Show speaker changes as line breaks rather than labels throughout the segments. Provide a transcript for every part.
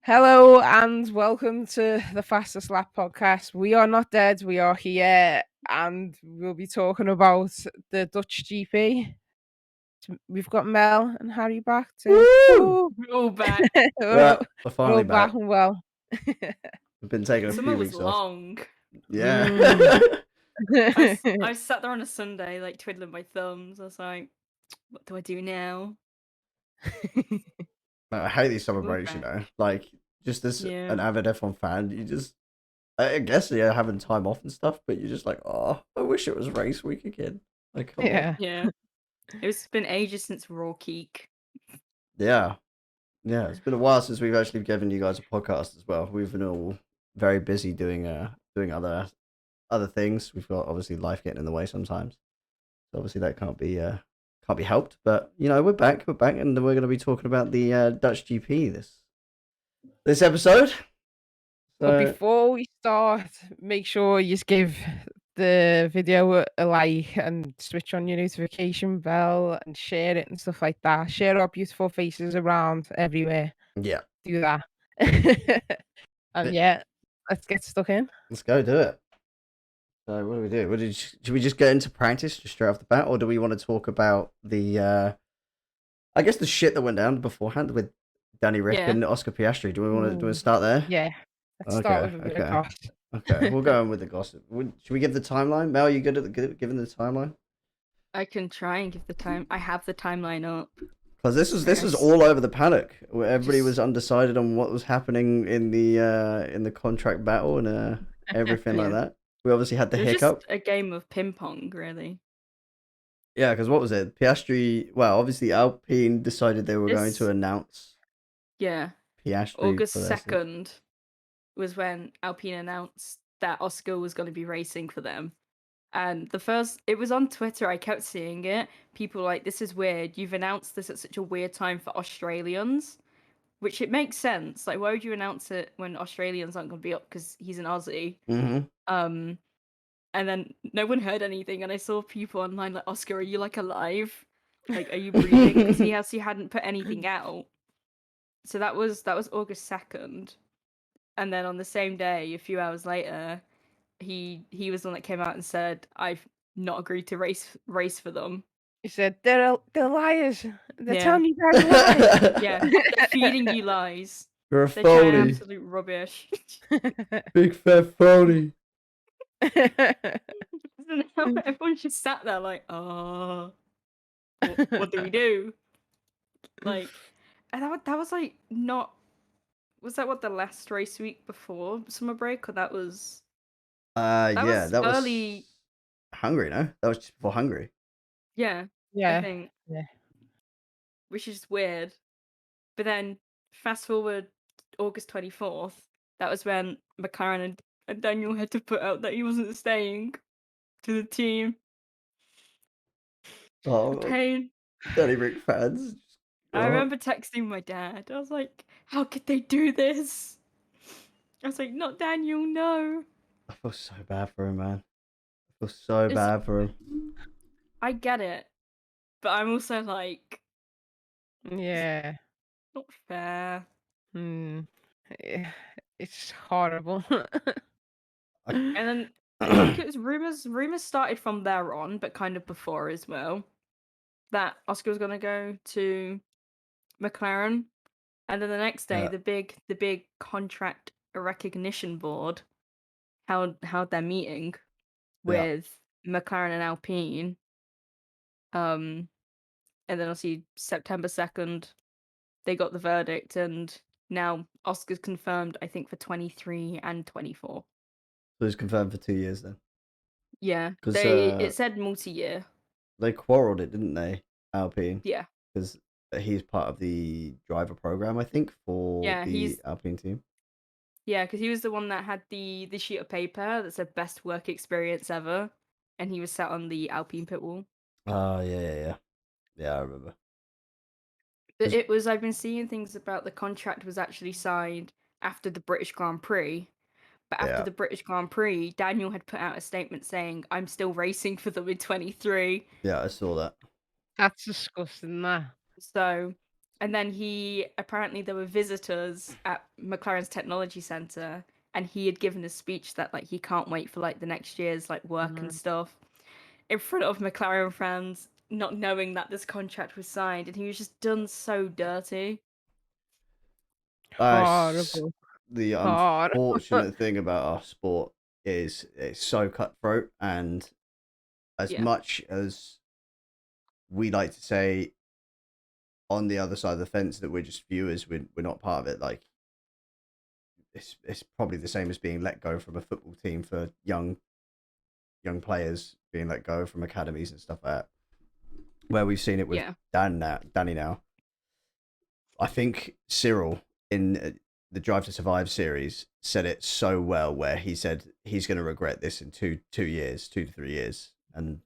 Hello and welcome to the Fastest Lap podcast. We are not dead, we are here, and we'll be talking about the Dutch GP. We've got Mel and Harry back too.
Woo!
We're all back.
We're
We're
finally
all back
back.
and well.
We've been taking a
Summer
few
was
weeks off.
long.
Yeah.
I sat there on a Sunday, like twiddling my thumbs. I was like, "What do I do now?"
I hate these summer
We're
breaks, you
back.
know. Like, just as
Yeah.
an avid F1 fan, you just, I guess, yeah, having time off and stuff, but you're just like, oh, I wish it was race week again. Like, come on.
Yeah. It's been ages since Raw Keek.
Yeah. Yeah, it's been a while since we've actually given you guys a podcast as well. We've been all very busy doing other things. We've got obviously life getting in the way sometimes. So obviously that can't be helped. But you know, we're back, and we're going to be talking about the Dutch GP this episode.
But before we start, make sure you give the video a like and switch on your notification bell and share it and stuff like that. Share our beautiful faces around everywhere.
Yeah,
Do that. And yeah, let's get stuck in.
let's go do it. So what do we do? Should we just get into practice just straight off the bat, or do we want to talk about the I guess the shit that went down beforehand with Danny Rick and Oscar Piastri? Do we want to start there?
Yeah, let's start with a bit of gossip.
Okay, we'll go in with the gossip. Should we give the timeline? Mel, you good at giving the timeline?
I can try and give the time. I have the timeline up.
Because this was all over the paddock, where everybody was undecided on what was happening in the contract battle and everything like that. We obviously had the hiccup.
Just a game of ping pong, really.
Yeah, because what was it? Piastri. Well, obviously Alpine decided they were going to announce.
Yeah.
Piastri.
August 2nd was when Alpine announced that Oscar was going to be racing for them. And it was on Twitter, I kept seeing it. People were like, this is weird. You've announced this at such a weird time for Australians. Which it makes sense. Like, why would you announce it when Australians aren't going to be up because he's an Aussie?
Mm-hmm.
And then no one heard anything. And I saw people online like, Oscar, are you like alive? Like, are you breathing? Because he hadn't put anything out. So that was August 2nd. And then on the same day, a few hours later, he was the one that came out and said, I've not agreed to race for them.
He said, they're liars. They're telling you guys lies.
Yeah, they're feeding you lies.
You're a phony.
They're absolute rubbish.
Big fat phony.
Everyone just sat there like, oh, what do we do? Like, and that was like not. Was that what the last race week before summer break, or that was?
That was
early.
Hungary, no? That was just before Hungary.
Yeah. I think.
Yeah.
Which is weird, but then fast forward August 24th. That was when McLaren and Daniel had to put out that he wasn't staying to the team.
Oh,
pain.
Danny Rick fans.
I remember texting my dad. I was like, how could they do this? I was like, not Daniel, no.
I feel so bad for him, man. I feel so bad for him.
I get it. But I'm also like...
Yeah.
Not fair.
It's horrible.
And then I think it was rumors started from there on, but kind of before as well, that Oscar was gonna go to McLaren, and then the next day the big contract recognition board held their meeting with McLaren and Alpine. And then obviously September 2nd they got the verdict, and now Oscar's confirmed, I think, for 23 and 24.
So it's confirmed for 2 years then?
Yeah. It said multi-year.
They quarrelled it, didn't they, Alpine?
Yeah.
Because he's part of the driver program, I think, for the Alpine team.
Yeah, because he was the one that had the sheet of paper that said best work experience ever, and he was sat on the Alpine pit wall.
Oh, yeah. Yeah, I remember.
But I've been seeing things about the contract was actually signed after the British Grand Prix. But after the British Grand Prix, Daniel had put out a statement saying, I'm still racing for them in 23.
Yeah, I saw that.
That's disgusting, that.
So And then apparently there were visitors at McLaren's technology center, and he had given a speech that like he can't wait for like the next year's like work and stuff in front of McLaren fans, not knowing that this contract was signed, and he was just done so dirty.
Horrible.
The
Hard.
unfortunate thing about our sport is it's so cutthroat, and as much as we like to say on the other side of the fence that we're just viewers, we're not part of it, like it's probably the same as being let go from a football team for young players being let go from academies and stuff like that, where we've seen it with Danny now. I think Cyril in the Drive to Survive series said it so well, where he said he's going to regret this in 2 to 3 years, and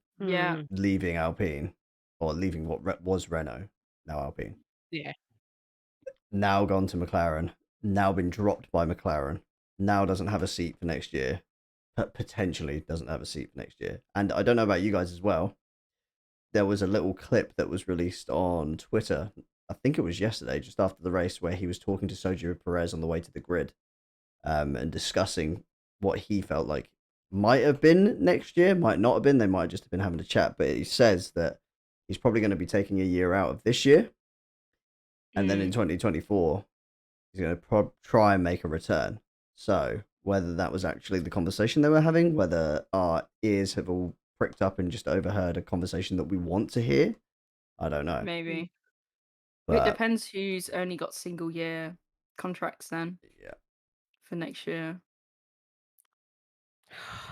leaving Alpine, or leaving what was Renault, now Alpine.
Yeah.
Now gone to McLaren, now been dropped by McLaren, now doesn't have a seat for next year, potentially doesn't have a seat for next year. And I don't know about you guys as well, there was a little clip that was released on Twitter, I think it was yesterday, just after the race, where he was talking to Sergio Perez on the way to the grid, and discussing what he felt like might have been next year, might not have been. They might just have been having a chat, but he says that he's probably going to be taking a year out of this year, and then in 2024, he's going to try and make a return. So whether that was actually the conversation they were having, whether our ears have all pricked up and just overheard a conversation that we want to hear, I don't know.
Maybe.
But
it depends who's only got single year contracts then.
Yeah.
For next year.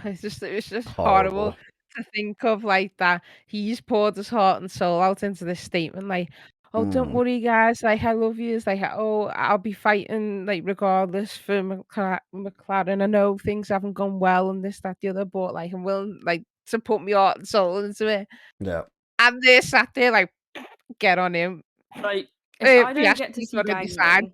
It's just horrible to think of, like, that he's poured his heart and soul out into this statement, like, oh, don't worry, guys, like, I love you. It's like, oh, I'll be fighting, like, regardless for McLaren. I know things haven't gone well and this, that, the other, but, like, I'm willing, like, to put my heart and soul into it.
Yeah.
And they sat there, like, get on him.
Like, if I don't get to see Daniel,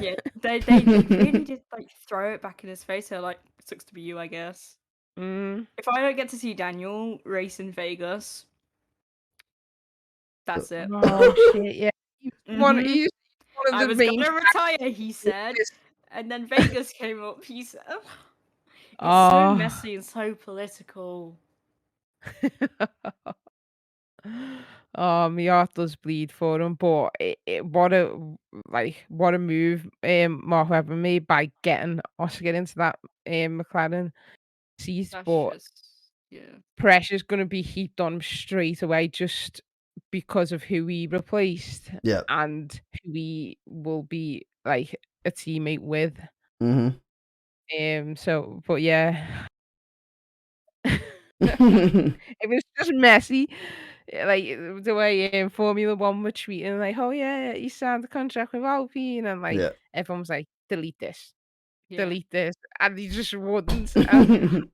yeah, they really did, like, throw it back in his face. They're like, sucks to be you, I guess. If I don't get to see Daniel race in Vegas, that's it.
Oh shit! Yeah, he's one of
I
the
was
main
gonna retire, he said, and then Vegas came up. He said, "It's so messy and so political."
My heart does bleed for him, but what a move Mark Webber made by getting Oscar into that McLaren seat. But pressure's going to be heaped on him straight away just because of who he replaced, and who he will be like a teammate with. So, but yeah. It was just messy, like the way Formula One were treating, like, oh yeah, he signed the contract with Alpine, and like everyone was like, delete this, and he just wouldn't.
Did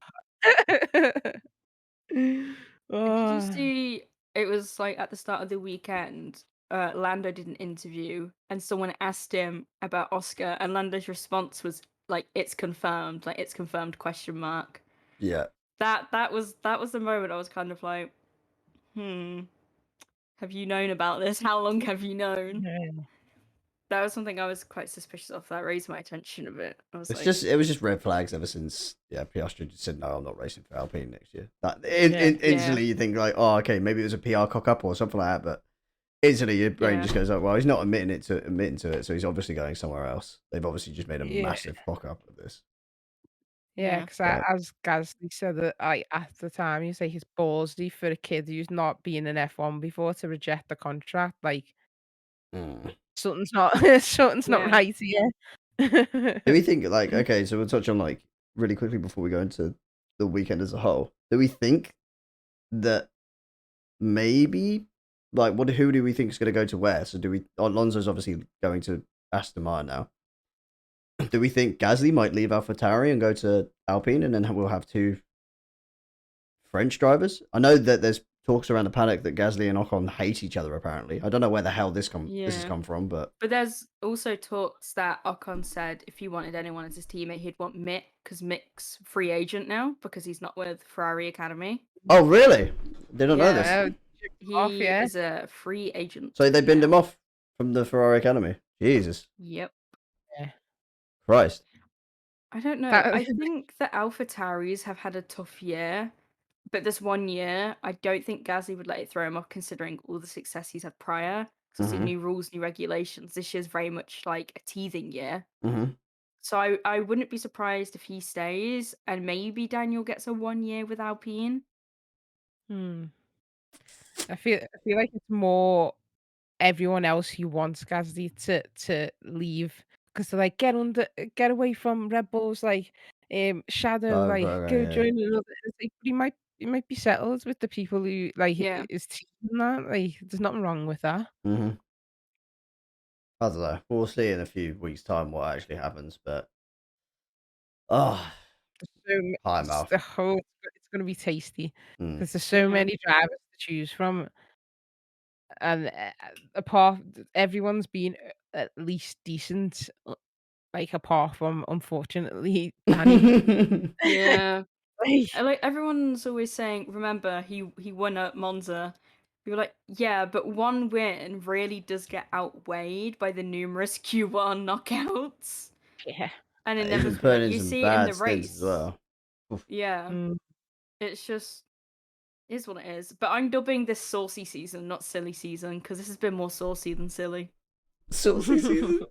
you see? It was like at the start of the weekend. Lando did an interview, and someone asked him about Oscar, and Lando's response was like, "It's confirmed." Like, "It's confirmed?" ?
Yeah.
That was the moment I was kind of like, have you known about this? How long have you known? That was something I was quite suspicious of. That raised my attention a bit. I was
it was just red flags ever since Piastri just said, no, I'm not racing for Alpine next year. Instantly you think like, oh, okay, maybe it was a PR cock up or something like that, but instantly your brain just goes, oh, well, he's not admitting to it, so he's obviously going somewhere else. They've obviously just made a massive cock up of this.
Yeah, because as Gasly said that at the time, you say he's ballsy for a kid who's not been in F1 before to reject the contract. Like, something's not right here.
Do we think, like, okay, so we'll touch on, like, really quickly before we go into the weekend as a whole. Do we think that maybe, like, who do we think is going to go to where? So Alonso's obviously going to Aston Martin now. Do we think Gasly might leave AlphaTauri and go to Alpine, and then we'll have 2 French drivers? I know that there's talks around the paddock that Gasly and Ocon hate each other, apparently. I don't know where the hell this has come from, but
there's also talks that Ocon said if he wanted anyone as his teammate, he'd want Mick, because Mick's free agent now because he's not with Ferrari Academy.
Oh, really? They don't know this.
He is a free agent.
So they binned him off from the Ferrari Academy. Jesus
Yep.
Christ.
I don't know. I think the AlphaTauris have had a tough year, but this 1 year, I don't think Gasly would let it throw him off, considering all the success he's had prior. Because new rules, new regulations. This year's very much like a teething year. So I wouldn't be surprised if he stays, and maybe Daniel gets a 1 year with Alpine.
I feel like it's more everyone else who wants Gasly to leave because they're like get away from Red Bulls, like Shadow,
Oh,
like
right,
go
yeah.
join another. It's like, he might be settled with the people who like is teaching that. Like there's nothing wrong with that.
I don't know. We'll see in a few weeks' time what actually happens, but high mouth.
It's going to be tasty because there's so many drivers to choose from, and apart everyone's been at least decent, like apart from unfortunately Danny.
Yeah. Like everyone's always saying, remember he won at Monza. We were like, yeah, but one win really does get outweighed by the numerous Q1 knockouts.
Yeah.
And
He's been
inevitably,
putting
like,
in
you
some
see it in
bad
the
stints
race
as well. Oof.
Yeah. It's just is what it is. But I'm dubbing this saucy season, not silly season, because this has been more saucy than silly.
Saucy season.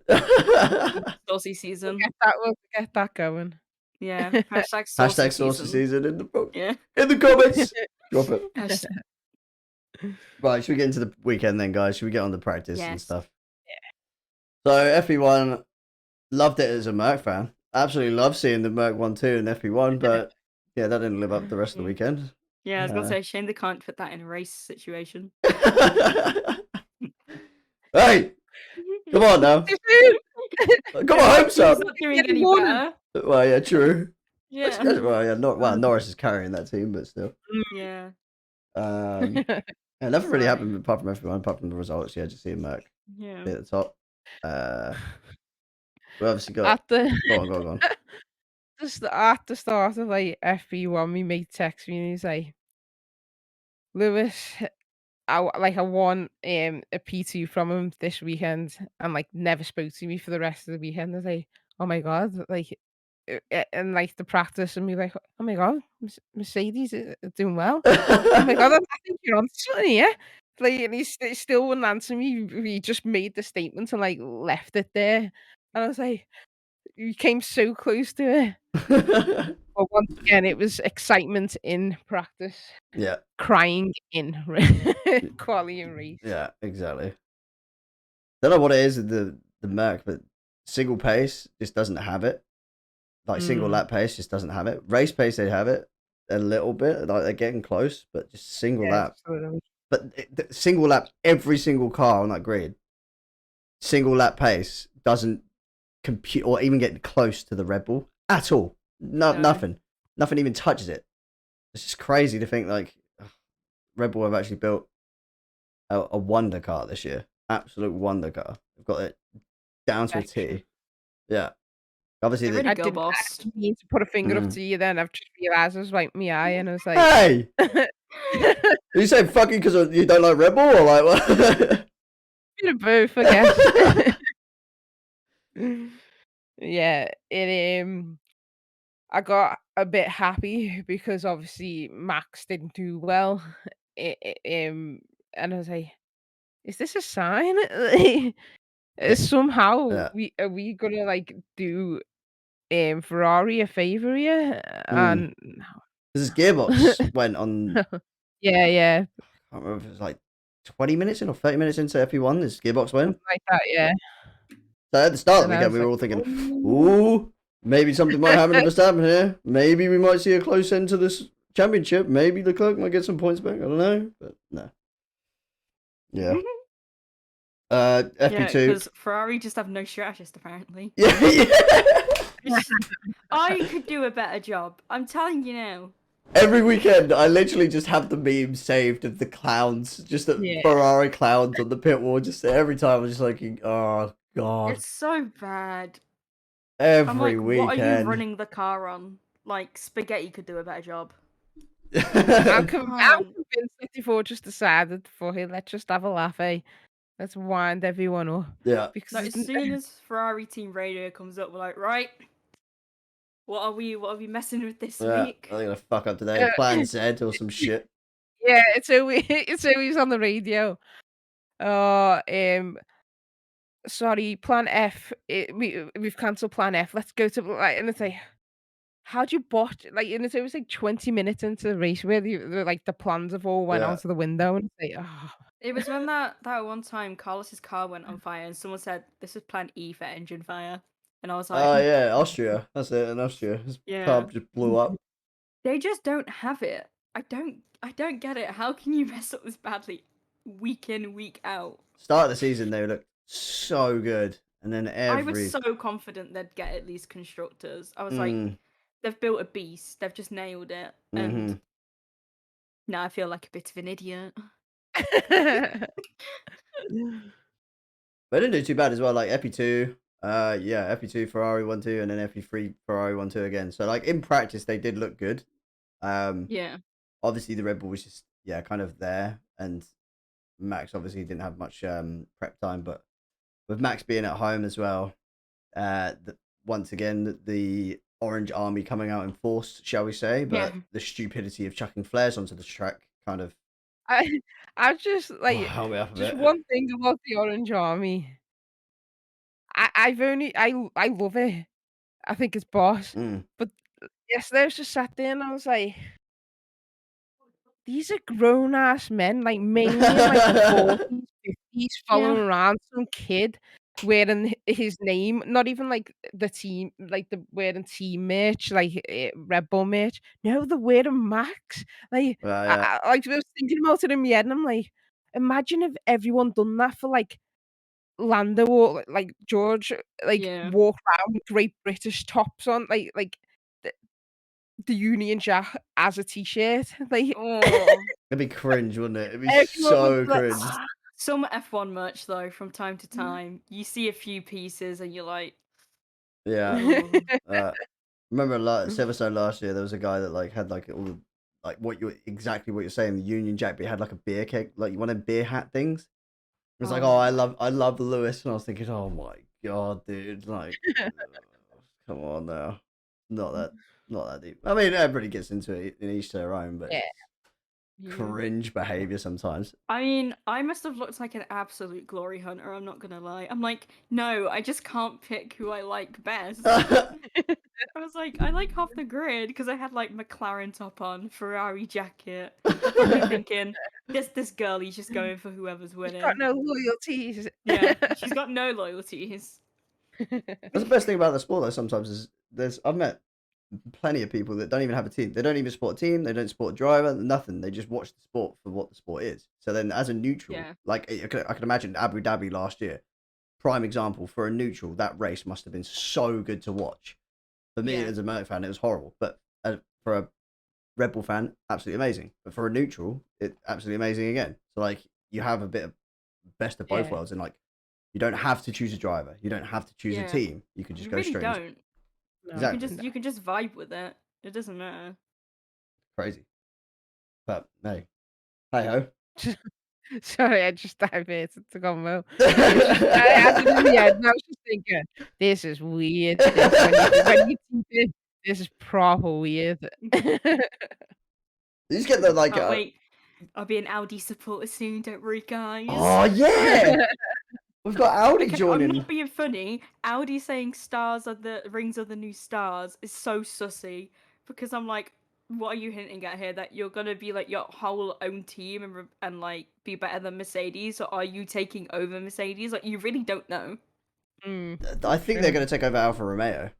Saucy season.
We'll get that going.
Yeah. Hashtag saucy
Hashtag saucy season in the
in
the comments. Drop it.
Hashtag.
Right, should we get into the weekend then, guys? Should we get on the practice and stuff?
Yeah.
So FP1, loved it as a Merc fan. Absolutely love seeing the Merc 1-2 and FP1, but yeah, that didn't live up the rest of the weekend.
Yeah, I was gonna say, shame they can't put that in a race situation.
Hey, come on now. Come on, home, son.
Not doing any better.
Well, yeah, true.
Yeah.
Well, yeah, Norris is carrying that team, but still.
Yeah.
Yeah, nothing really happened apart from everyone, apart from the results. Yeah, just seeing Merc
be
at the top. We obviously got. Go on.
Just at the start of like FP1, my mate texted me and he's like, Lewis, I won a P2 from him this weekend and like never spoke to me for the rest of the weekend. I was like, oh my god, like and like the practice and me like, oh my god, Mercedes is doing well. Oh my god, I think you're on something, yeah. Like and he still wouldn't answer me. He just made the statement and like left it there. And I was like, you came so close to it. But once again, it was excitement in practice.
Yeah.
Crying in quali and race.
Yeah, exactly. Don't know what it is with the Merc, but single pace just doesn't have it. Like single lap pace just doesn't have it. Race pace they have it a little bit. Like they're getting close, but just single lap.
Totally.
But single lap, every single car on that grid, single lap pace doesn't compute or even get close to the Red Bull at all. Nothing even touches it. It's just crazy to think like Red Bull have actually built a wonder car this year. Absolute wonder car. They've got it down to a T. Yeah. Obviously,
I
didn't mean to put a finger up to you then. I've just realised it was like my eye and I was like,
hey! Are you saying fucking because you don't like Red Bull or like what?
Bit of both, I guess. Yeah, I got a bit happy because obviously Max didn't do well. And I was like, is this a sign? Somehow are we gonna like do Ferrari a favour here? And
his gearbox went on.
Yeah.
I can't remember if it was like 20 minutes in or 30 minutes into FP1. His gearbox went
something like that. Yeah.
So at the start of the weekend, we were all thinking, "Ooh, maybe something might happen to Verstappen here. Maybe we might see a close end to this championship. Maybe Leclerc might get some points back. I don't know, but no." Yeah. FP2.
Because Ferrari just have no strategist apparently.
Yeah.
I could do a better job. I'm telling you now.
Every weekend, I literally just have the meme saved of the clowns, just the Ferrari clowns on the pit wall. Just every time, I'm just like, oh god,
it's so bad.
Every weekend.
What are you running the car on? Like Spaghetti could do a better job.
I'm convinced that before just decided for him, let's just have a laugh, eh? Let's wind everyone up.
Yeah.
Because
Like, as soon as Ferrari team radio comes up, we're like, right, what are we messing with this week?
I'm gonna fuck up today. Plan Z or some shit.
Yeah, it's always on the radio. Sorry, Plan F. We've cancelled Plan F. Let's go to like, and it's like, how do you botch? Like, and it's always like 20 minutes into the race where the plans have all went out of the window, and it's like, oh.
It was when that one time Carlos's car went on fire, and someone said this was Plan E for engine fire, and I was like,
oh yeah, Austria. That's it, in Austria. His car just blew up.
They just don't have it. I don't get it. How can you mess up this badly, week in, week out?
Start of the season, they looked so good, and then
I was so confident they'd get at least constructors. I was like, they've built a beast. They've just nailed it, and now I feel like a bit of an idiot.
They didn't do too bad as well. Like FP2, FP2 Ferrari 1-2, and then FP3 Ferrari 1-2 again. So like in practice, they did look good.
Yeah.
Obviously the Red Bull was just kind of there, and Max obviously didn't have much prep time, but with Max being at home as well, once again the Orange Army coming out in force, shall we say? But the stupidity of chucking flares onto the track kind of.
I just like
help me up a
just
bit.
one thing about the Orange Army. I love it. I think it's boss. But yesterday I was just sat there and I was like, these are grown ass men, like mainly in like the 40s, 50s, following around some kid wearing his name, not even like the team, like the wearing team merch, like Red Bull merch. No, they're wearing Max. Like, I was thinking about it in my head, and I'm like, imagine if everyone done that for like Lando or like George, like walk around with Great British tops on, like the Union Jack as a t-shirt. Like,
it'd be cringe, wouldn't it? It'd be so cringe.
Some F1 merch though, from time to time, you see a few pieces and you're like,
remember Silverstone last year, there was a guy that like had like all like what you're saying, the Union Jack, but he had like a beer keg, like you wanted beer hat things. It was like, oh, I love Lewis, and I was thinking, oh my god, dude, like, come on now, not that deep. I mean, everybody gets into it in each their own, but cringe behavior sometimes.
I mean, I must have looked like an absolute glory hunter. I'm not gonna lie. I'm like, no, I just can't pick who I like best. I was like, I like half the grid because I had like McLaren top on, Ferrari jacket. Probably thinking, this girlie's just going for whoever's winning.
She's got no loyalties.
Yeah, she's got no loyalties.
That's the best thing about the sport, though. Sometimes I've met plenty of people that don't even have a team. They don't even support a team. They don't support a driver. Nothing. They just watch the sport for what the sport is. So then, as a neutral, like I can imagine Abu Dhabi last year, prime example for a neutral. That race must have been so good to watch. For me as a Merc fan, it was horrible. But for a Red Bull fan, absolutely amazing. But for a neutral, it's absolutely amazing again. So like you have a bit of best of both worlds, and like you don't have to choose a driver. You don't have to choose a team. You can just go
really
straight.
Don't.
No. Exactly.
You can just vibe with it. It doesn't matter.
Crazy. But hey ho.
Sorry, I just diverted the convo. I had it in the head, and I was just thinking, this is weird. When you think it, this is proper weird.
You just get the like.
Wait, I'll be an Audi supporter soon. Don't worry, guys.
Oh yeah, we've got Audi joining.
I'm not being funny. Audi saying rings are the new stars is so sussy because I'm like, what are you hinting at here? That you're gonna be like your whole own team and like be better than Mercedes, or are you taking over Mercedes? Like you really don't know.
I think they're gonna take over Alfa Romeo.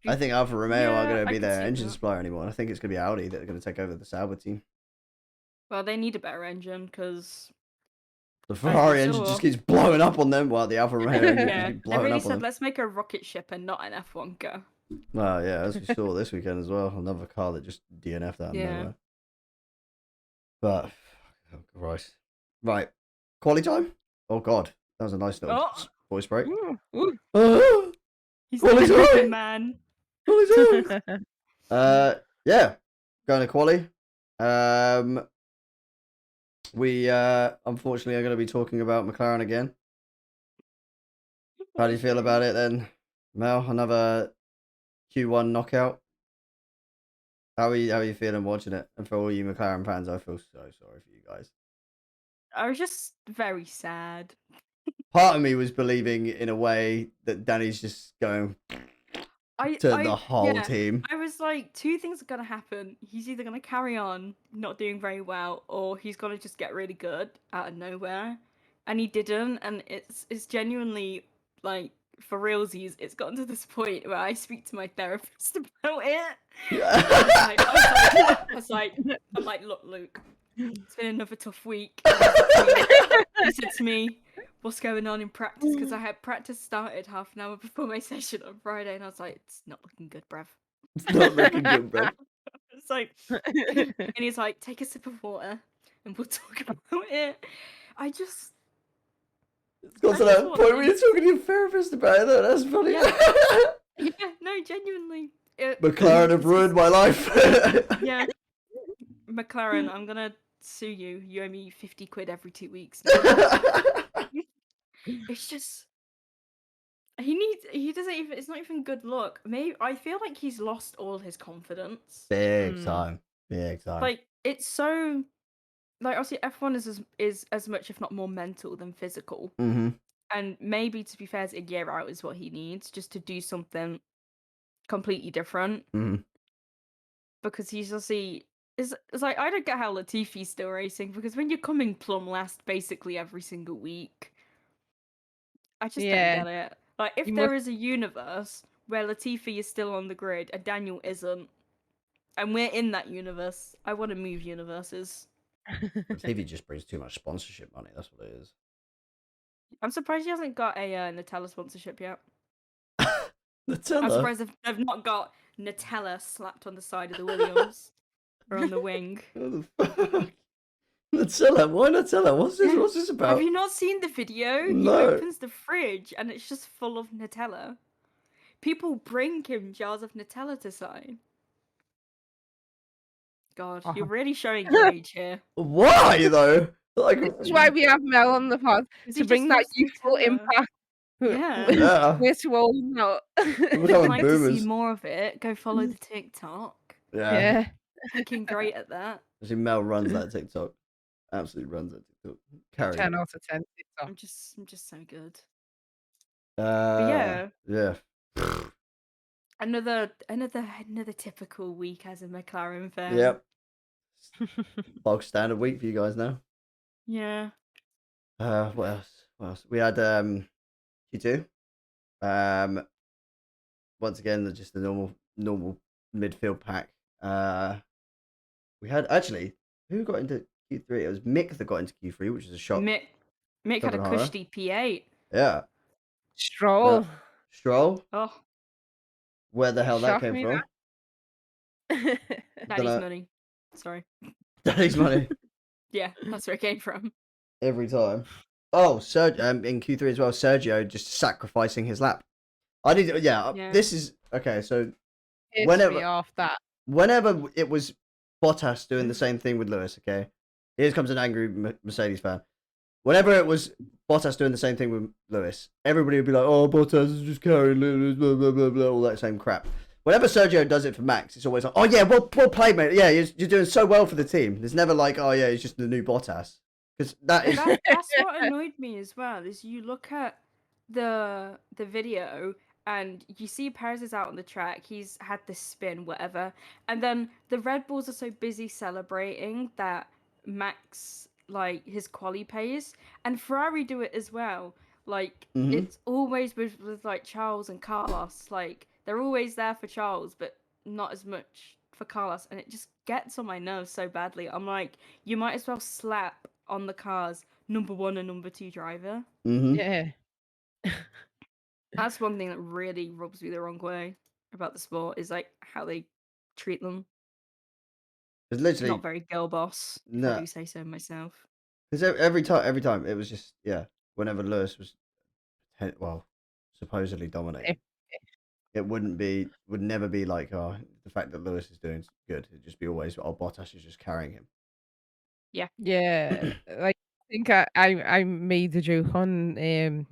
I think Alfa Romeo are gonna be their engine supplier anymore. I think it's gonna be Audi that are gonna take over the Sauber team.
Well, they need a better engine because
the Ferrari engine just keeps blowing up on them, while the Alfa Romeo engine keeps blowing
really
up on them.
Let's make a rocket ship and not an F1 go.
Well, yeah, as we saw this weekend as well, another car that just DNF'd out of nowhere. But, oh Christ. Right, quali time? Oh God, that was a nice little voice break.
He's like a man.
Quali time! Yeah, going to quali. we unfortunately are going to be talking about McLaren again. How do you feel about it then, Mel? Another Q1 knockout. How are you feeling watching it? And for all you McLaren fans, I feel so sorry for you guys.
I was just very sad.
Part of me was believing in a way that Danny's just going to the whole team.
I was like, two things are gonna happen. He's either gonna carry on not doing very well, or he's gonna just get really good out of nowhere. And he didn't, and it's genuinely like, for realsies, it's gotten to this point where I speak to my therapist about it. I'm like, look, Luke, it's been another tough week. He said to me, what's going on in practice? Because I had practice started half an hour before my session on Friday, and I was like, it's not looking good, bruv.
It's not looking good, bruv.
It's like, and he's like, take a sip of water, and we'll talk about it. It's
got to that point where you're talking to your therapist about it. That's funny.
Yeah, no, genuinely.
McLaren have ruined my life.
Yeah. McLaren, I'm gonna sue you. You owe me 50 quid every 2 weeks. It's just, he doesn't even, it's not even good luck. Maybe, I feel like he's lost all his confidence.
Big time.
Like, it's so, like, obviously F1 is as much, if not more, mental than physical.
Mm-hmm.
And maybe, to be fair, a year out is what he needs, just to do something completely different.
Mm-hmm.
Because he's obviously, it's like, I don't get how Latifi's still racing, because when you're coming plumb last basically every single week, I just don't get it. Like, if there is a universe where Latifi is still on the grid and Daniel isn't, and we're in that universe, I want to move universes.
Latifi just brings too much sponsorship money. That's what it is.
I'm surprised he hasn't got a Nutella sponsorship yet.
Nutella?
I'm surprised they've not got Nutella slapped on the side of the Williams or on the wing.
What the fuck? Nutella? Why Nutella? What's this about?
Have you not seen the video?
No.
He opens the fridge and it's just full of Nutella. People bring him jars of Nutella to sign. God, you're really showing your age here.
Why though? Like,
this is why we have Mel on the pod, to bring that youthful impact.
Yeah.
We're too old now.
If you'd like to see more of it, go follow the TikTok.
Yeah.
Looking great at that.
Actually, Mel runs that TikTok. Absolutely runs that TikTok.
10 out of 10 TikTok.
I'm just so good.
Yeah.
Another typical week as a McLaren fan.
Yep. Bog standard week for you guys now.
Yeah.
What else? We had Q2. Once again, just the normal midfield pack. We had actually, who got into Q3? It was Mick that got into Q3, which is a shock.
Mick had a cushy P8.
Yeah.
Stroll.
Oh.
Where the hell that came from?
Daddy's money. Sorry.
Daddy's money.
Yeah, that's where it came from.
Every time. Oh, in Q3 as well, Sergio just sacrificing his lap. This is okay. So whenever it was Bottas doing the same thing with Lewis, okay, here comes an angry Mercedes fan. Whenever it was Bottas doing the same thing with Lewis, everybody would be like, "Oh, Bottas is just carrying Lewis, blah blah blah blah," all that same crap. Whenever Sergio does it for Max, it's always like, "Oh yeah, well played, mate. Yeah, you're doing so well for the team." There's never like, "Oh yeah, he's just the new Bottas." Because that's
what annoyed me as well. Is you look at the video and you see Perez is out on the track. He's had this spin, whatever, and then the Red Bulls are so busy celebrating that Max, like, his quali pace, and Ferrari do it as well. Like, it's always with like Charles and Carlos. Like, they're always there for Charles, but not as much for Carlos, and it just gets on my nerves so badly. I'm like, you might as well slap on the cars number 1 and number 2 driver.
Yeah.
That's one thing that really rubs me the wrong way about the sport, is like how they treat them.
It's literally
not very girl boss. No. If I do say so myself.
Because every time it was just whenever Lewis was supposedly dominating, it would never be like, oh, the fact that Lewis is doing good. It'd just be always, oh, Bottas is just carrying him.
Yeah, like I think I made a joke on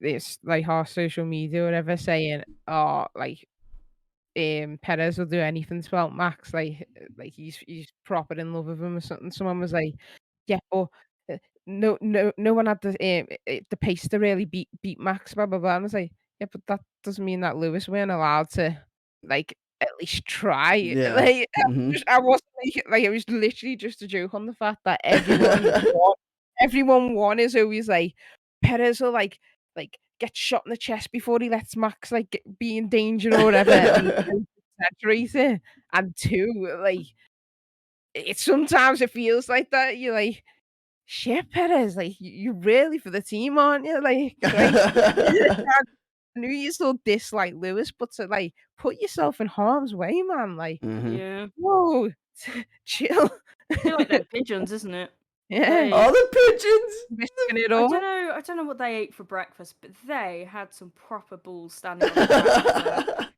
it's like our social media or whatever saying, oh, like Perez will do anything to help Max, like he's proper in love with him or something. Someone was like, yeah, but uh, no one had the pace to really beat Max, blah blah blah. And I was like, yeah, but that doesn't mean that Lewis weren't allowed to like at least try.
Yeah.
Like
Hmm.
I wasn't like it was literally just a joke on the fact that everyone won is always like Perez will like get shot in the chest before he lets Max like be in danger or whatever and exaggerate it. And two, like it sometimes it feels like that. You're like, shit, Perez, like you're really for the team, aren't you? Like, Christ. I knew you still dislike Lewis, but to like put yourself in harm's way, man, like,
Hmm.
Yeah.
whoa, chill.
I feel like they're pigeons, isn't it?
Yeah,
Oh, the pigeons!
risking it
I
all.
don't know what they ate for breakfast, but they had some proper balls standing on the track there.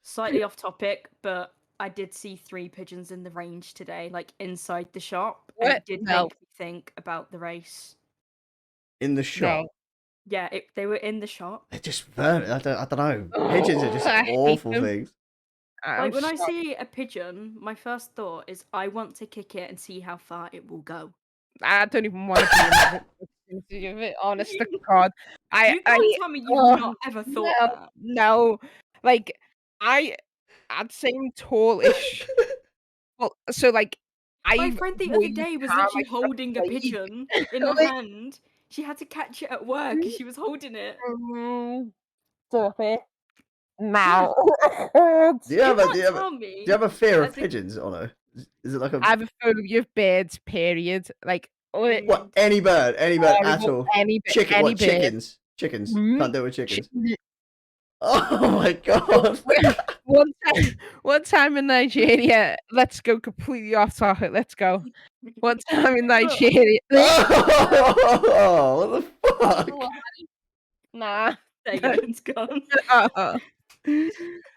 Slightly off topic, but I did see 3 pigeons in the range today, like inside the shop, and
What?
it did
No,
make me think about the race.
In the shop.
no.
Yeah, they were in the shop.
They're just vermin. I don't know. Pigeons are just
I hate
awful
them.
things.
I'm
Like when I
sorry.
see a pigeon, my first thought is I want to kick it and see how far it will go.
I don't even want to be in that vicinity of it, honest to God.
You can't tell me you've
Oh,
not ever thought
no,
that.
no. Like, I'd say I'm tallish. Well, so, like, I
My friend the other
avoid
day was
car
literally
like stuff
holding a
like
pigeon in her
like,
hand. She had to catch it at work and she was holding it.
stop it.
Yeah.
Now.
Do you
You
have a
can't
do you have
tell
a do
me
you have a fear of
as a
pigeons, or no? Is it like a
I have a phobia of birds, period. Like,
what? Any bird at
horrible,
all?
any
Chicken?
any
What?
bird.
Chickens.
Mm,
Can't deal with
ch
chickens. Oh my god.
one time in Nigeria, let's go completely off topic, let's go. One time in Nigeria
Oh, what the fuck?
Nah.
There you go, it's gone.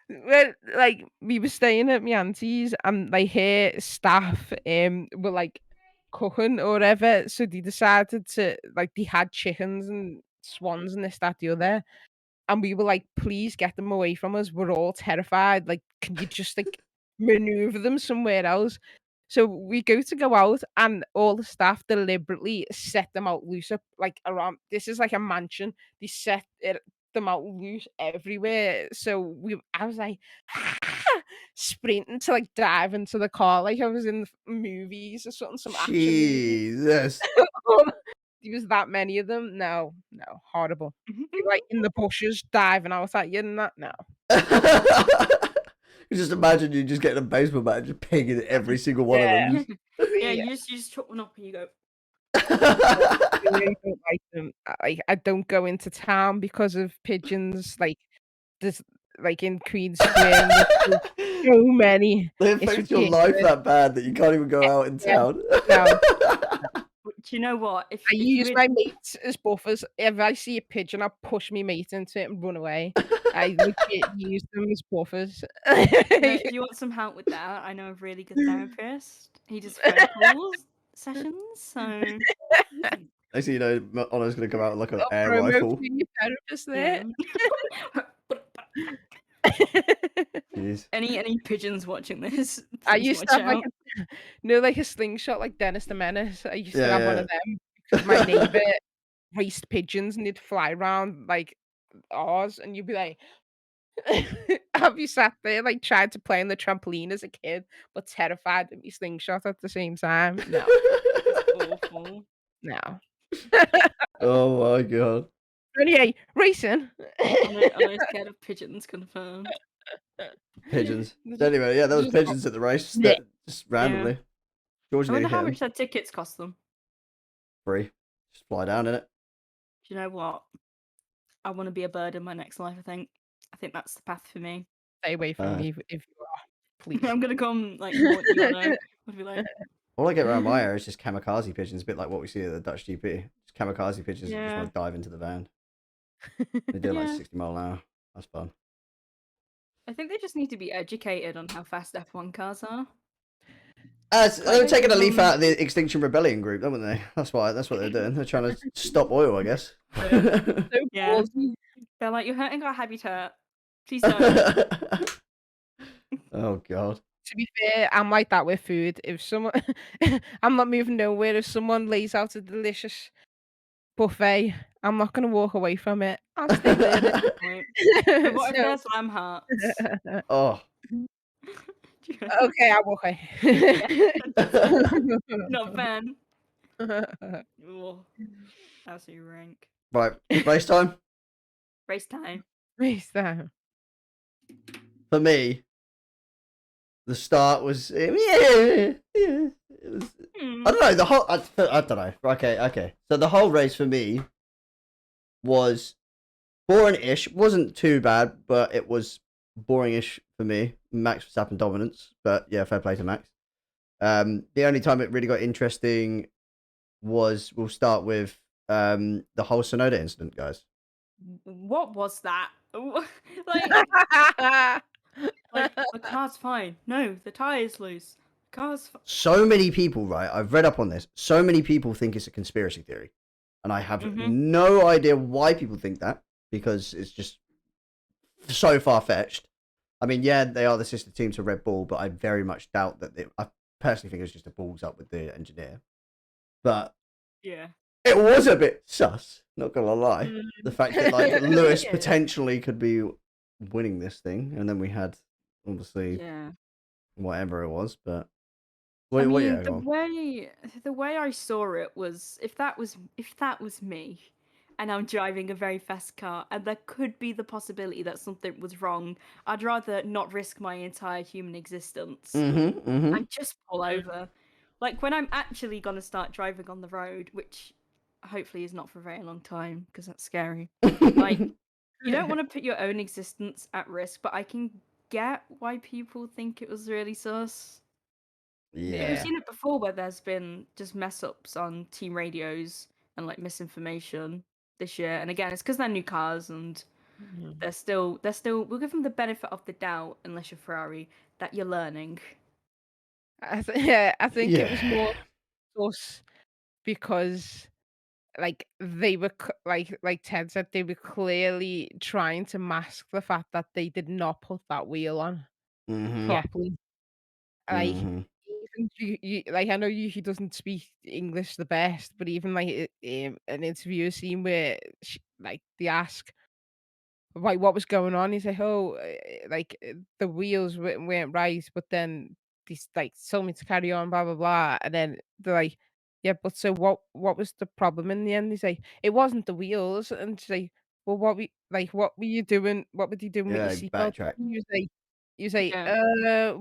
Well, like, we were staying at my auntie's and, like, her staff, were, like, cooking or whatever, so they decided to like, they had chickens and swans and this, that, the other. And we were like, "Please get them away from us. We're all terrified. Like, can you just, like, maneuver them somewhere else?" So we go out, and all the staff deliberately set them out loose up, like, around this is like a mansion. They set them out loose everywhere. So I was like, sprinting to, like, dive into the car like I was in the movies or something, some action movie.
Jesus.
There was that many of them. No, no, horrible. Like, in the bushes diving out at you and that, no.
You just imagine you just getting a baseball bat and just pegging every single one of
Yeah.
them.
Yeah,
Yeah.
you just chop one up and you go.
I really don't like them. I don't go into town because of pigeons, like, there's like, in Queen Square, and there's so many.
They
It's
affect your life
ridiculous.
that bad that you can't even go out in
Yeah.
town.
No.
Do you know what?
I
If you
use my mates as buffers. If I see a pigeon, I push my mate into it and run away. I legit use them as buffers.
if you want some help with that, I know a really good therapist. He does phone calls sessions, so
Next thing you know, Honor's going to come out with like an
Little
air
promo
rifle.
for your therapist
yeah.
there.
Jeez.
Any pigeons watching this?
I
Please
used
watch
to have, like,
out.
like a slingshot like Dennis the Menace. I used to
Yeah,
have one
yeah.
of them because my neighbor raced pigeons and they'd fly around like ours, and you'd be like, have you sat there like tried to play on the trampoline as a kid, but terrified of me slingshot at the same time? No,
It's awful.
no.
Oh my god.
Anyway, racing.
I'm scared of pigeons confirmed.
Pigeons.
There's
So anyway, yeah, there was
just
pigeons at the race
Yeah.
that just randomly. George
I wonder
nearly hit
how
him.
much their tickets cost them.
Free. Just fly down in it.
Do you know what? I want to be a bird in my next life. I think that's the path for me.
Stay away from me if you are, please.
I'm gonna come like haunt you on it. I'll be like,
All I get around my area is just kamikaze pigeons, a bit like what we see at the Dutch GP. Just kamikaze pigeons that just
Yeah.
want to dive into the van. They do like
Yeah.
60 mile an hour. That's fun.
I think they just need to be educated on how fast F1 cars are.
They're taking a leaf out of the Extinction Rebellion group, haven't they? That's what they're doing. They're trying to stop oil, I guess.
Yeah. They're like, you're hurting our habitat. Please don't.
Oh God.
To be fair, I'm like that with food. If someone, I'm not moving nowhere. If someone lays out a delicious buffet, I'm not going to walk away from it. I'll stay there.
Right. But what if there's lamb hearts?
Oh.
Okay, I'll walk away.
Not fan. Oh, absolutely rank.
Right, race time.
Race time.
Race time.
For me, the start was it was. I don't know the whole. I don't know. Okay. So the whole race for me was boring-ish. Wasn't too bad, but it was boring-ish for me. Max Verstappen dominance, but yeah, fair play to Max. The only time it really got interesting was we'll start with the whole Sonoda incident, guys.
What was that? Like the car's fine. No, the tire's loose. The car's fine.
So many people, right? I've read up on this. So many people think it's a conspiracy theory, and I have no idea why people think that, because it's just so far-fetched. I mean, yeah, they are the sister team to Red Bull, but I very much doubt that I personally think it was just a balls up with the engineer. But
yeah,
it was a bit sus, not gonna lie. The fact that like Lewis potentially could be winning this thing, and then we had obviously whatever it was, but
the way I saw it was if that was me and I'm driving a very fast car and there could be the possibility that something was wrong, I'd rather not risk my entire human existence and just pull over. Like when I'm actually gonna start driving on the road, which hopefully is not for a very long time because that's scary. Like you don't want to put your own existence at risk, but I can get why people think it was really sus.
Yeah.
We've seen it before where there's been just mess ups on team radios and like misinformation this year. And again, it's because they're new cars and they're still we'll give them the benefit of the doubt, unless you're Ferrari, that you're learning.
I think it was more sus because like they were like Ted said, they were clearly trying to mask the fact that they did not put that wheel on properly. Like even like I know he doesn't speak English the best, but even like an interview scene where like they ask like what was going on, he's like, oh, the wheels weren't right, but then these like told me to carry on, blah blah blah, and then they're like, yeah, but so what was the problem in the end? He's like, it wasn't the wheels, and she's like, well, what were you doing? What were you doing with your seatbelt?
Backtrack.
He was like,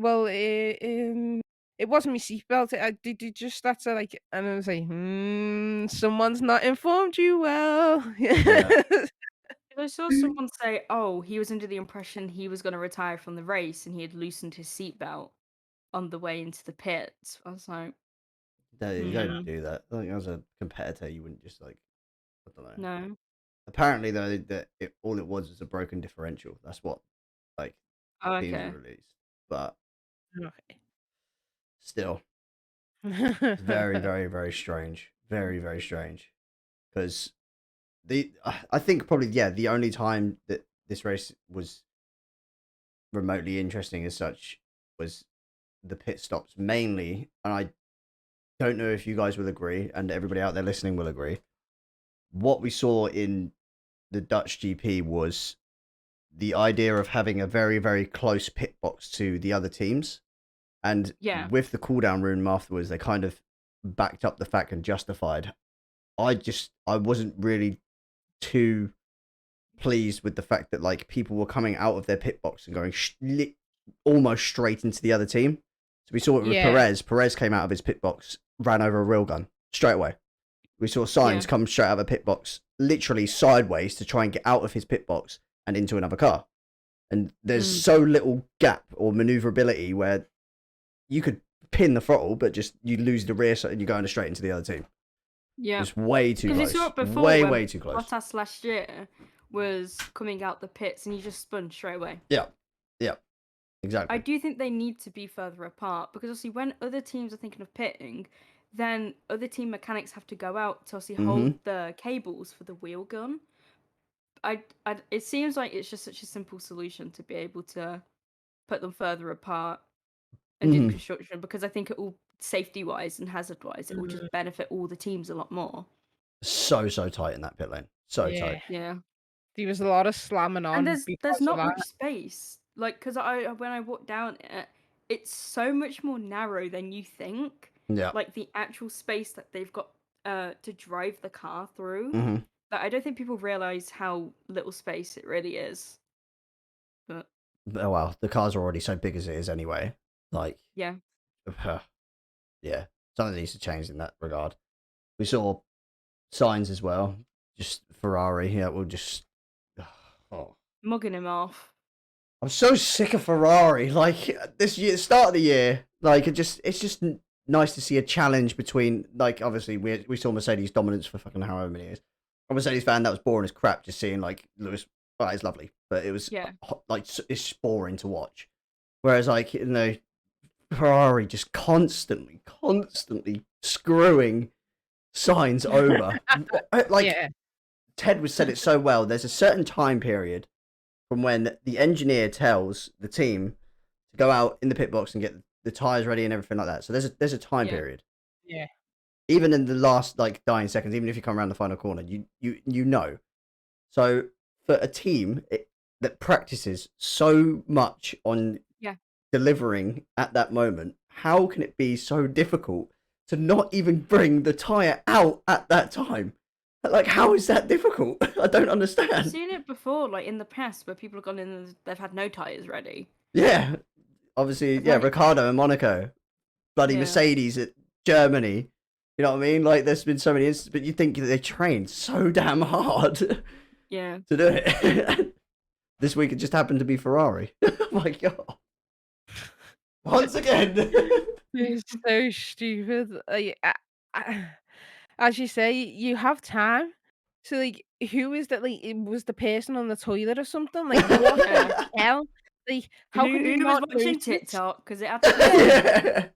well, it wasn't my seatbelt. Did you just start to like? And I was like, someone's not informed you well.
I saw someone say, "Oh, he was under the impression he was going to retire from the race, and he had loosened his seatbelt on the way into the pits." I was like,
"No, you don't do that. Like, as a competitor, you wouldn't just like, I don't know."
No.
Apparently, though, that all it was a broken differential. That's what like teams released, but still, it's very, very, very strange. Very, very strange, because I think probably the only time that this race was remotely interesting as such was the pit stops mainly, and I don't know if you guys will agree, and everybody out there listening will agree. What we saw in the Dutch GP was the idea of having a very, very close pit box to the other teams, and with the cooldown room afterwards, they kind of backed up the fact and justified. I wasn't really too pleased with the fact that like people were coming out of their pit box and going almost straight into the other team. So we saw it with Perez. Perez came out of his pit box, ran over a railgun straight away. We saw Sainz come straight out of a pit box, literally sideways to try and get out of his pit box and into another car. And there's so little gap or maneuverability where you could pin the throttle, but just you lose the rear and you're going straight into the other team.
Yeah,
it's way too close.
Because you saw it before. Way too close. Bottas last year was coming out the pits and you just spun straight away.
Yeah, exactly.
I do think they need to be further apart because obviously when other teams are thinking of pitting, then other team mechanics have to go out to obviously hold the cables for the wheel gun. It seems like it's just such a simple solution to be able to put them further apart and do the construction, because I think it will, safety wise and hazard wise, it will just benefit all the teams a lot more.
So tight in that pit lane. So tight.
Yeah.
There was a lot of slamming on
And there's
because
not
of
much
that.
space. Like, because when I walked down it, it's so much more narrow than you think.
Yeah.
Like the actual space that they've got to drive the car through. That I don't think people realize how little space it really is. But
oh well, the cars are already so big as it is anyway. Like,
yeah,
yeah, something needs to change in that regard. We saw Sainz as well. Just Ferrari. Yeah, we'll just. Oh.
mugging him off.
I'm so sick of Ferrari. Like this year, start of the year, like it's just nice to see a challenge between. Like obviously we saw Mercedes dominance for fucking however many years. I'm a Mercedes fan, that was boring as crap. Just seeing like Lewis, it's lovely, but it was like it's boring to watch. Whereas like Ferrari just constantly screwing Sainz over. Like Ted said it so well. There's a certain time period from when the engineer tells the team to go out in the pit box and get the tires ready and everything like that. So there's a time period.
Yeah.
Even in the last like dying seconds, even if you come around the final corner, you know. So for a team that practices so much on delivering at that moment, how can it be so difficult to not even bring the tire out at that time? Like, how is that difficult? I don't understand.
I've seen it before, like in the past, where people have gone in and they've had no tires ready.
Yeah, obviously, Ricciardo in Monaco, bloody Mercedes at Germany. You know what I mean? Like, there's been so many instances, but you think they trained so damn hard to do it. This week it just happened to be Ferrari. Oh my god! Once again,
it's so stupid. Like, as you say, you have time. So like, who is that? Like, it was the person on the toilet or something? Like, what the hell? Like, how can you not
was watching
notice?
TikTok because it had to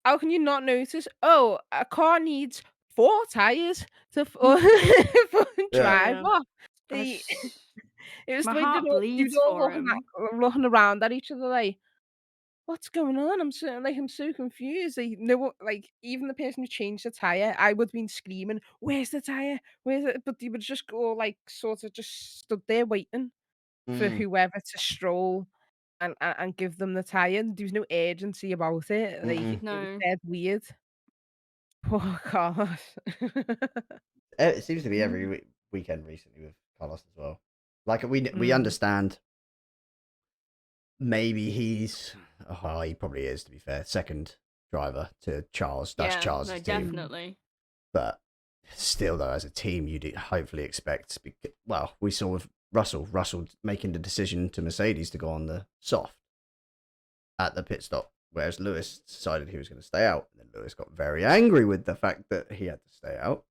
how can you not notice? Oh, a car needs 4 tires to drive. Oh, it was
my
like
heart bleeds for him.
looking around at each other like, what's going on? I'm so confused. Like, no, like even the person who changed the tire, I would have been screaming, "Where's the tire? Where's it?" But they would just go like sort of just stood there waiting for whoever to stroll and give them the tire. There was no urgency about it. Like it was dead weird. Oh gosh.
It seems to be every weekend recently with Carlos as well. Like we understand. Maybe he probably is, to be fair, second driver to Charles. That's Charles' team.
Definitely.
But still, though, as a team, you'd hopefully expect. Well, we saw with Russell making the decision to Mercedes to go on the soft at the pit stop, whereas Lewis decided he was going to stay out. And then Lewis got very angry with the fact that he had to stay out.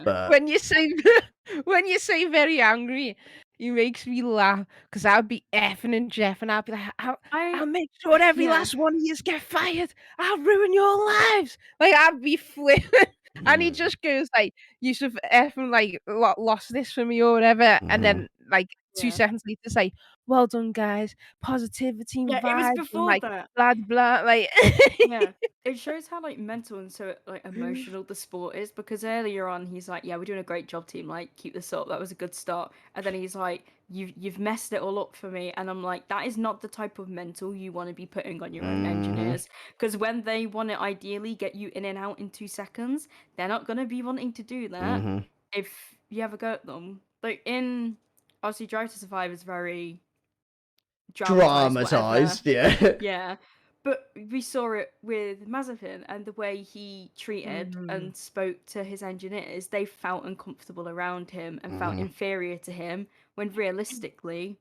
But
when you say very angry, it makes me laugh because I'd be effing and jeffing. I'd be like, I'll make sure every last one of you get fired. I'll ruin your lives. Like, I'd be flipping. And he just goes like, "You should effing like lost this for me or whatever," and then like 2 seconds later say, "Well done, guys. Positivity and vibes."
It was before
and, like,
that.
Blah blah. Like,
it shows how like mental and so like emotional the sport is, because earlier on he's like, "Yeah, we're doing a great job, team. Like, keep this up. That was a good start." And then he's like, "You've messed it all up for me." And I'm like, that is not the type of mental you want to be putting on your own engineers, because when they want to ideally get you in and out in 2 seconds, they're not going to be wanting to do that if you have a go at them. Like in obviously Drive to Survive is very dramatized, yeah. But we saw it with Mazepin and the way he treated and spoke to his engineers. They felt uncomfortable around him and felt inferior to him, when realistically,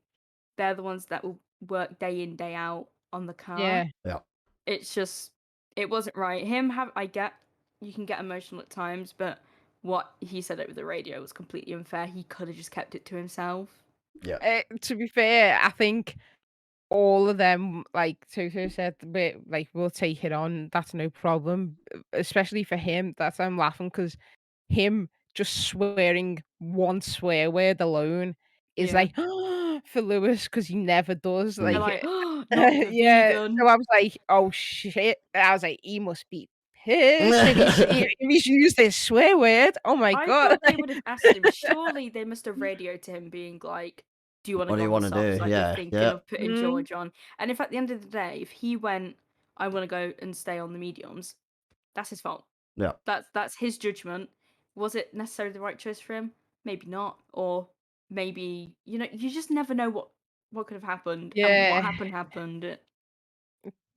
they're the ones that will work day in, day out on the car.
Yeah.
It's just, it wasn't right. I get, you can get emotional at times, but what he said over the radio was completely unfair. He could have just kept it to himself.
Yeah.
To be fair, I think all of them, like Toto said, we'll take it on. That's no problem. Especially for him. That's why I'm laughing because him just swearing one swear word alone is
Yeah.
like for Lewis because he never does.
They're
Like,
like, "Oh, not the
yeah.
vegan."
So I was like, oh shit. I was like, he must be pissed if he's used this swear word. Oh my
I
god.
thought they would have asked him. Surely they must have radioed to him being like, "Do you want to
What do
go
you
on the
want to
softs?
do?
Are you
Yeah,
thinking
yeah,
of putting
Mm.
George on?" And if at the end of the day, if he went, "I want to go and stay on the mediums," that's his fault.
yeah.
That's his judgment. Was it necessarily the right choice for him? Maybe not. Or maybe, you just never know what could have happened. And what
Yeah.
happened.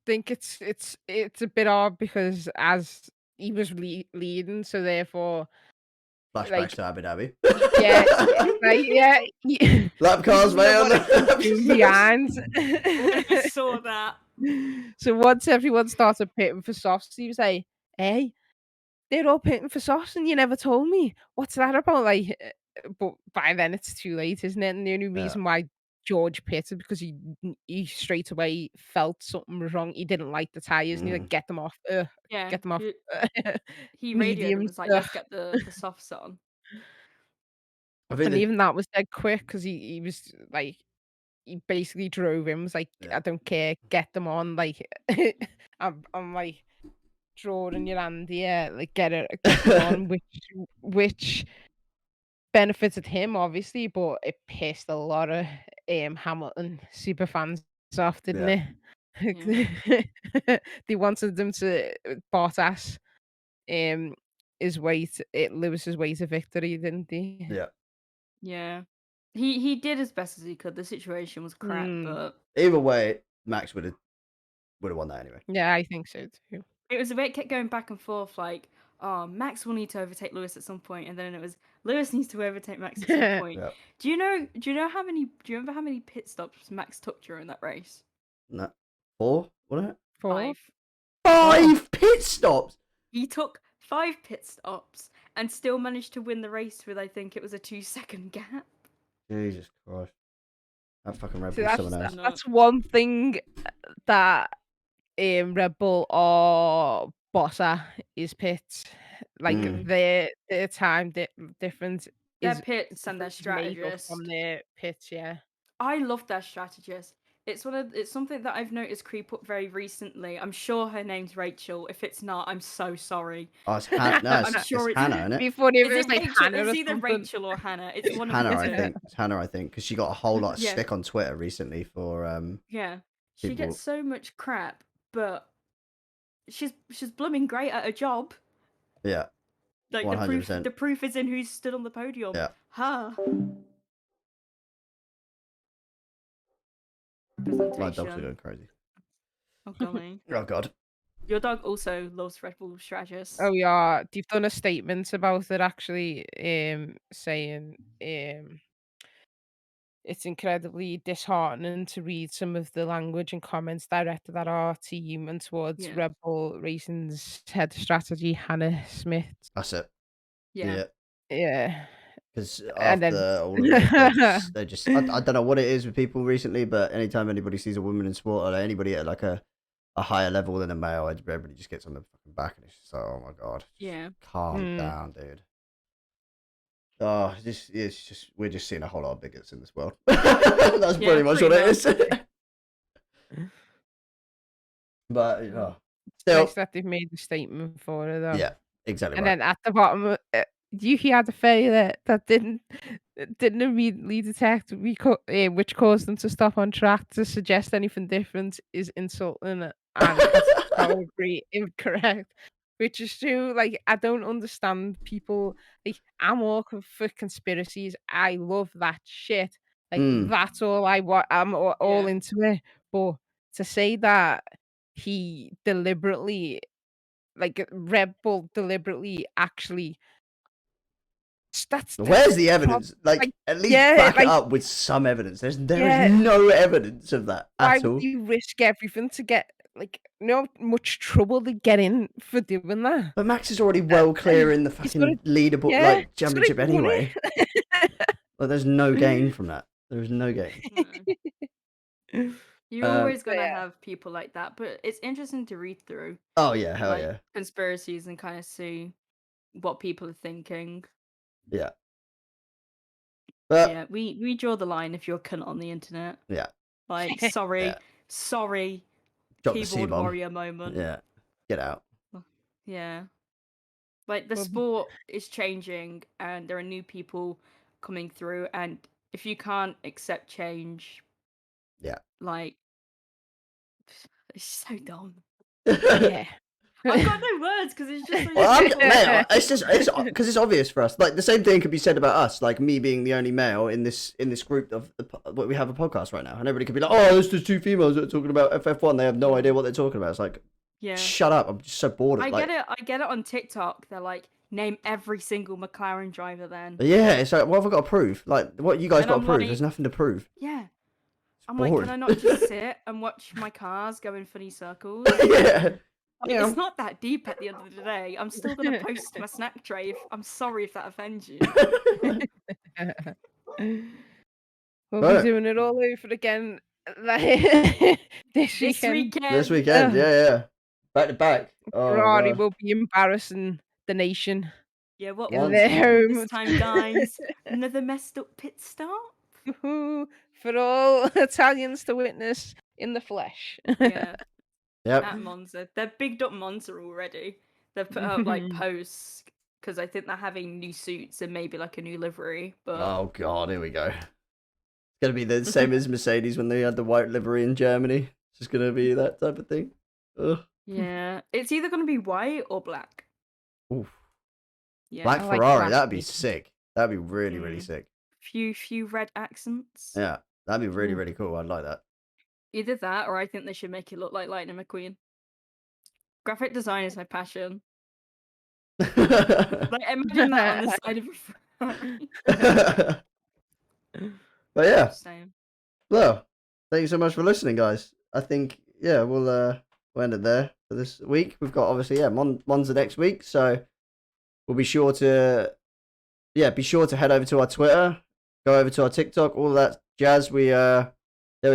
Think it's a bit odd because as he was leading, so therefore,
Flashbacks
like,
to Abu Dhabi.
yeah, like, yeah, he
Lap cars,
doesn't know
man.
what he's doing behind.
I saw that.
So once everyone started pitting for softs, he was like, "Hey, they're all pitting for softs, and you never told me. What's that about?" Like, but by then it's too late, isn't it? And the only
Yeah.
reason why George pitted because he straight away felt something was wrong. He didn't like the tires, and he like get them off.
Yeah.
Get them off.
He radioed and
Mediums.
was like, "Let's get the softs on."
I think
And
that,
even that was dead quick because he was like he basically drove him. Was like,
Yeah.
I don't care, get them on. Like I'm like drawing your hand here, like get them on, which benefited him obviously, but it pissed a lot of Hamilton super fans off, didn't it? They wanted them to Bottas Lewis's way to victory, didn't they?
yeah.
Yeah. He did as best as he could. The situation was crap,
Mm.
but
Either way, Max would have won that anyway.
Yeah, I think so too.
it was a bit kept going back and forth like, "Oh, Max will need to overtake Lewis at some point," and then it was Lewis needs to overtake Max at some point.
Yeah.
Do you remember how many pit stops Max took during that race?
No. 4, wasn't it?
4?
5 pit stops.
He took 5 pit stops and still managed to win the race with, I think it was a 2-second gap.
Jesus Christ. That fucking Red
So
Bull's someone else.
that's one thing that Red Bull or Bossa is pits. Like their time difference
Their
is
pits and their
made up
strategists.
from their pits, yeah.
I love their strategist. It's something that I've noticed creep up very recently. I'm sure her name's Rachel. If it's not, I'm so sorry.
Oh, it's Hannah. No,
I'm
it's
sure it's
Hannah, isn't it?
Before it
Is
was
it
like
Rachel?
Hannah or
It's either
something.
Rachel or Hannah. It's one
Hannah,
of the
I
two.
think. It's Hannah, I think, because she got a whole lot of
Yeah.
stick on Twitter recently for
Yeah. She
people-
gets so much crap, but she's blooming great at her job.
Yeah.
Like
100%.
the proof is in who's stood on the podium.
Yeah.
Her.
My dogs are going crazy.
Oh golly.
Oh god.
Your dog also loves Red Bull strategists.
Oh yeah, they've done a statement about it actually, saying it's incredibly disheartening to read some of the language and comments directed at our team and towards Red Bull Racing's head of strategy, Hannah Smith.
That's it.
Yeah.
Yeah.
Because
And
after
then-
all of it, they just I don't know what it is with people recently, but anytime anybody sees a woman in sport or anybody at like a higher level than a male, everybody just gets on the fucking back and it's just like, oh my god.
Yeah.
Calm down, dude. Oh, it's just we're just seeing a whole lot of bigots in this world. That's pretty much what it is. But still,
nice that they've made the statement for it though.
yeah, exactly.
And
right.
then at the bottom, Yuki had a failure that didn't immediately detect which caused them to stop on track. To suggest anything different is insulting and categorically incorrect. Which is true. Like, I don't understand people. Like, I'm all for conspiracies. I love that shit. Like, that's all I want. I'm all into it. But to say that he deliberately, like Red Bull deliberately actually.
Where's the evidence? Like at least back it up with some evidence. There is no evidence of that at all.
Why would you risk everything to get much trouble to get in for doing that?
But Max is already well clear in the fucking leaderboard like championship anyway. Like there's no gain from that. There's no gain.
You're always gonna
yeah.
have people like that, but it's interesting to read through
Oh yeah, hell
like
yeah,
conspiracies and kind of see what people are thinking.
yeah. But
Yeah, we draw the line if you're a cunt on the internet.
yeah,
Like, sorry,
Yeah.
sorry,
drop the
keyboard
C-bomb.
warrior moment.
Yeah, get out.
Yeah. Like the
Well-
sport is changing and there are new people coming through, and if you can't accept change,
Yeah.
like it's so dumb.
Yeah.
I've got no words because it's just so
Well,
stupid.
mate, it's because it's obvious for us. Like the same thing could be said about us. Like me being the only male in this group of what we have a podcast right now, and everybody could be like, "Oh, there's just two females that are talking about FF1. They have no idea what they're talking about." It's like,
Yeah.
shut up! I'm just so bored.
I
Like,
get it. I get it on TikTok. They're like, name every single McLaren driver then.
yeah, it's like, what have I got to prove? Like, what you guys
And
got to
I'm
prove?
like-
There's nothing to prove.
Yeah.
It's
I'm
boring.
like, can I not just sit and watch my cars go in funny circles?
Yeah.
Like,
Yeah.
it's not that deep at the end of the day. I'm still gonna post my snack tray. I'm sorry if that offends you.
We'll
Right.
be doing it all over again like, this
This
weekend.
weekend.
This weekend, yeah, back to back. Oh,
Ferrari
God.
will be embarrassing the nation.
Yeah, what
In
one's
their
happening this
homes.
time, guys? Another messed up pit stop?
For all Italians to witness in the flesh.
Yeah,
Yep.
at Monza. They've bigged up Monza already. They've put up like posts because I think they're having new suits and maybe like a new livery. But
Oh God, here we go. It's gonna be the same as Mercedes when they had the white livery in Germany. It's just gonna be that type of thing. Ugh.
yeah, it's either gonna be white or black.
Oof.
Yeah,
Black
I like
Ferrari,
black
that'd be
people.
sick. That'd be really, really
Mm.
sick.
few red accents.
Yeah, that'd be really,
Mm.
really cool. I'd like that.
Either that, or I think they should make it look like Lightning McQueen. Graphic design is my passion. Like, imagine that on the side of a Ferrari.
But yeah,
Just saying.
well, thank you so much for listening, guys. I think we'll end it there for this week. We've got obviously Monza next week, so we'll be sure to head over to our Twitter, go over to our TikTok, all that jazz. We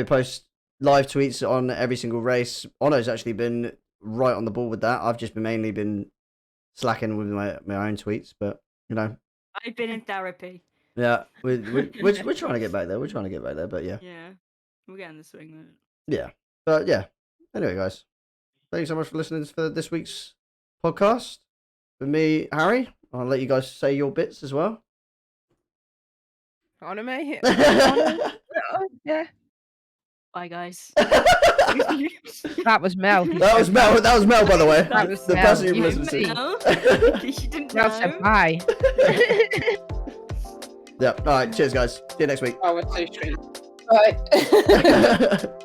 post live tweets on every single race. Ono's actually been right on the ball with that. I've just mainly been slacking with my own tweets, but you know,
I've been in therapy.
yeah, we're trying to get back there. We're trying to get back there, but yeah,
We're getting the swing of it.
yeah, but yeah. Anyway, guys, thank you so much for listening for this week's podcast. For me, Harry, I'll let you guys say your bits as well.
Honor me.
That
Yeah.
Bye, guys.
That was Mel.
was Mel. That was Mel, by the way.
That was
the
Mel.
person you've
You
listened
see.
to.
No? You didn't
Mel
know.
said bye.
Yeah. All right. Cheers, guys. See you next week.
Oh, it's so strange. Bye.